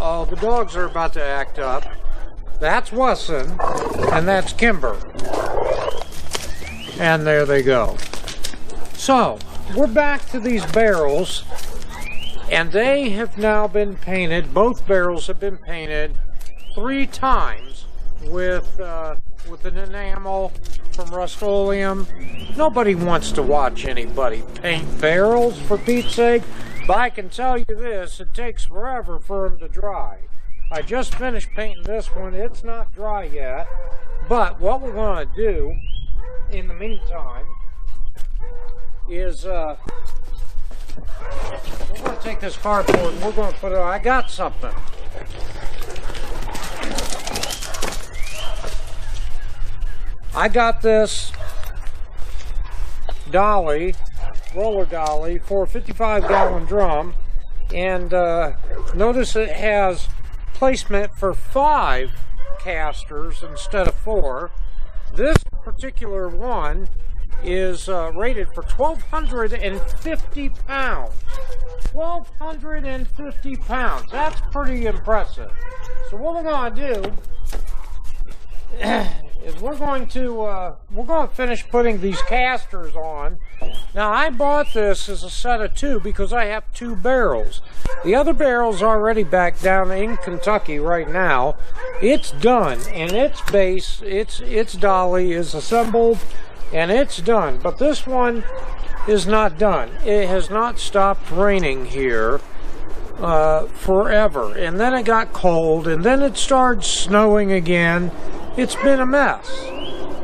Uh-oh, the dogs are about to act up. That's Wesson, and that's Kimber. And there they go. So, we're back to these barrels, and they have now been painted. Both barrels have been painted 3 times with an enamel from Rust-Oleum. Nobody wants to watch anybody paint barrels, for Pete's sake. But I can tell you this, it takes forever for them to dry. I just finished painting this one. It's not dry yet. But what we're going to do in the meantime is we're going to take this cardboard and we're going to put it on. I got something. I got this Dolly, roller dolly, for a 55-gallon drum, and notice it has placement for 5 casters instead of 4. This particular one is rated for 1,250 pounds. 1,250 pounds. That's pretty impressive. So what we're going to do is we're going to finish putting these casters on. Now, I bought this as a set of 2 because I have 2 barrels. The other barrel's already back down in Kentucky right now. It's done, and its base, its dolly is assembled, and it's done. But this one is not done. It has not stopped raining here forever. And then it got cold, and then it started snowing again. It's been a mess.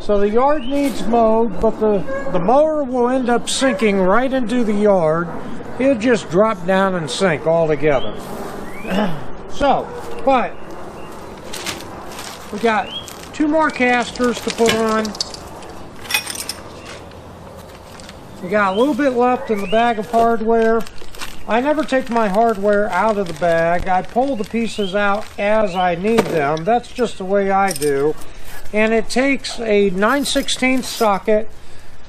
So the yard needs mowed, but the mower will end up sinking right into the yard. It'll just drop down and sink altogether. But we got 2 more casters to put on. We got a little bit left in the bag of hardware. I never take my hardware out of the bag. I pull the pieces out as I need them. That's just the way I do. And it takes a 9/16 socket,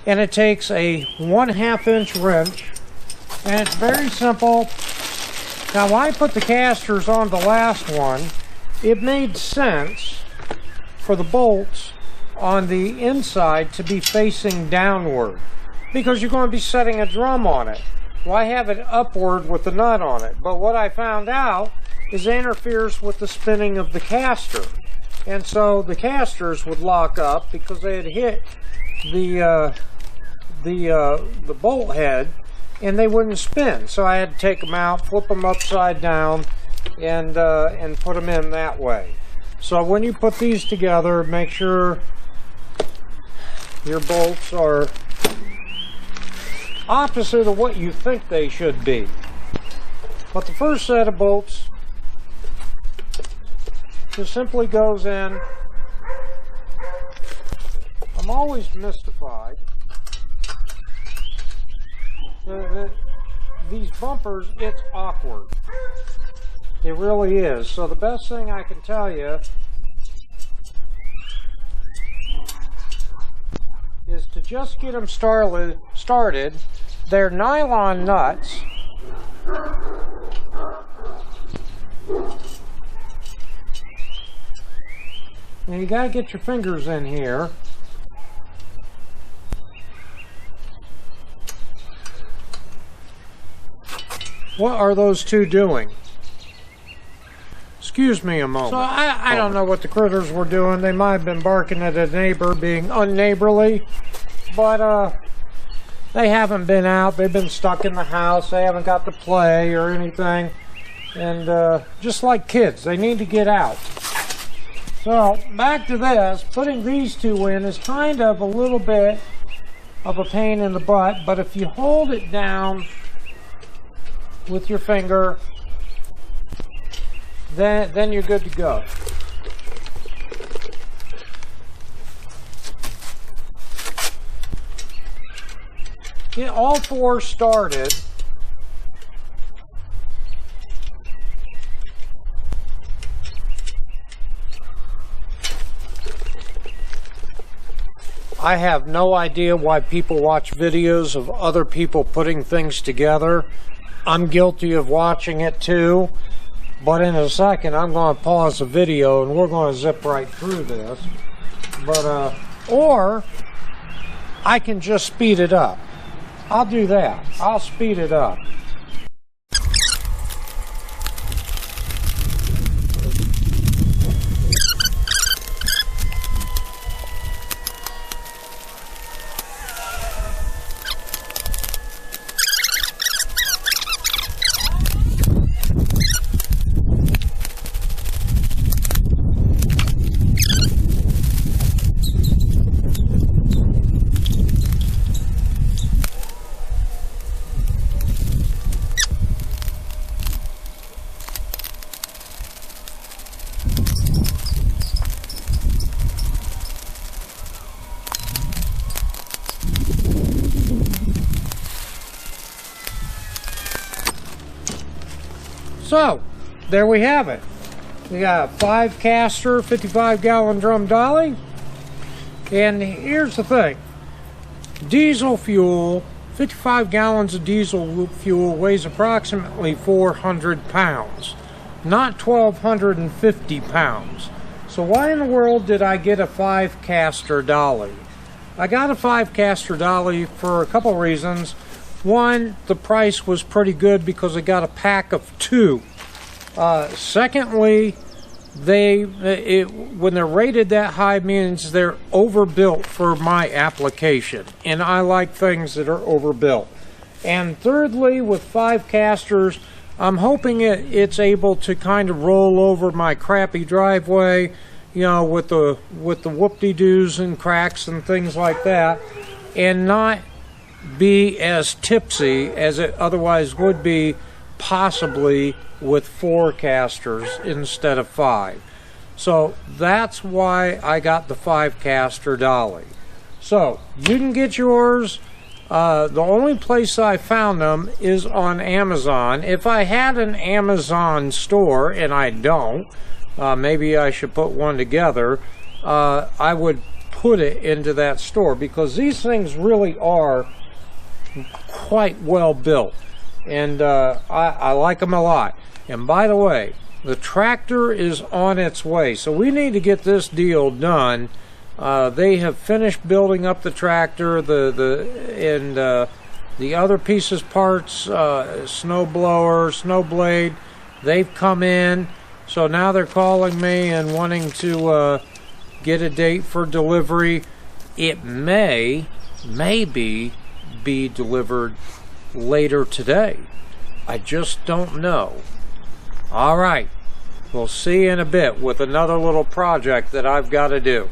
and it takes a 1/2 inch wrench. And it's very simple. Now, when I put the casters on the last one, it made sense for the bolts on the inside to be facing downward, because you're going to be setting a drum on it. Well, I have it upward with the nut on it, but what I found out is it interferes with the spinning of the caster, and so the casters would lock up because they had hit the bolt head, and they wouldn't spin. So I had to take them out, flip them upside down, and put them in that way. So when you put these together, make sure your bolts are opposite of what you think they should be. But the first set of bolts just simply goes in. I'm always mystified. These bumpers, it's awkward. It really is. So the best thing I can tell you is to just get them started. They're nylon nuts. And you gotta get your fingers in here. What are those 2 doing? Excuse me a moment. So I don't know what the critters were doing. They might have been barking at a neighbor, being unneighborly, but they haven't been out. They've been stuck in the house. They haven't got to play or anything. And just like kids, they need to get out. So back to this. Putting these 2 in is kind of a little bit of a pain in the butt, but if you hold it down with your finger, then you're good to go. Get all 4 started. I have no idea why people watch videos of other people putting things together. I'm guilty of watching it too. But in a second, I'm going to pause the video and we're going to zip right through this. But, or I can just speed it up. I'll do that. I'll speed it up. So, there we have it. We got a 5-caster, 55-gallon drum dolly. And here's the thing. Diesel fuel, 55 gallons of diesel fuel weighs approximately 400 pounds, not 1,250 pounds. So why in the world did I get a 5-caster dolly? I got a 5-caster dolly for a couple reasons. One, the price was pretty good because I got a pack of 2. Secondly, when they're rated that high means they're overbuilt for my application, and I like things that are overbuilt. And thirdly, with 5 casters, I'm hoping it's able to kind of roll over my crappy driveway, you know, with the whoop-de-doos and cracks and things like that, and not be as tipsy as it otherwise would be, possibly with 4 casters instead of 5. So that's why I got the 5-caster dolly. So you can get yours. The only place I found them is on Amazon. If I had an Amazon store, and I don't, maybe I should put one together, I would put it into that store, because these things really are quite well built, and I like them a lot. And by the way, the tractor is on its way, so we need to get this deal done. They have finished building up the tractor, the other pieces, parts, snow blower, snow blade, they've come in. So now they're calling me and wanting to get a date for delivery. It maybe be delivered later today. I just don't know. All right, we'll see you in a bit with another little project that I've got to do.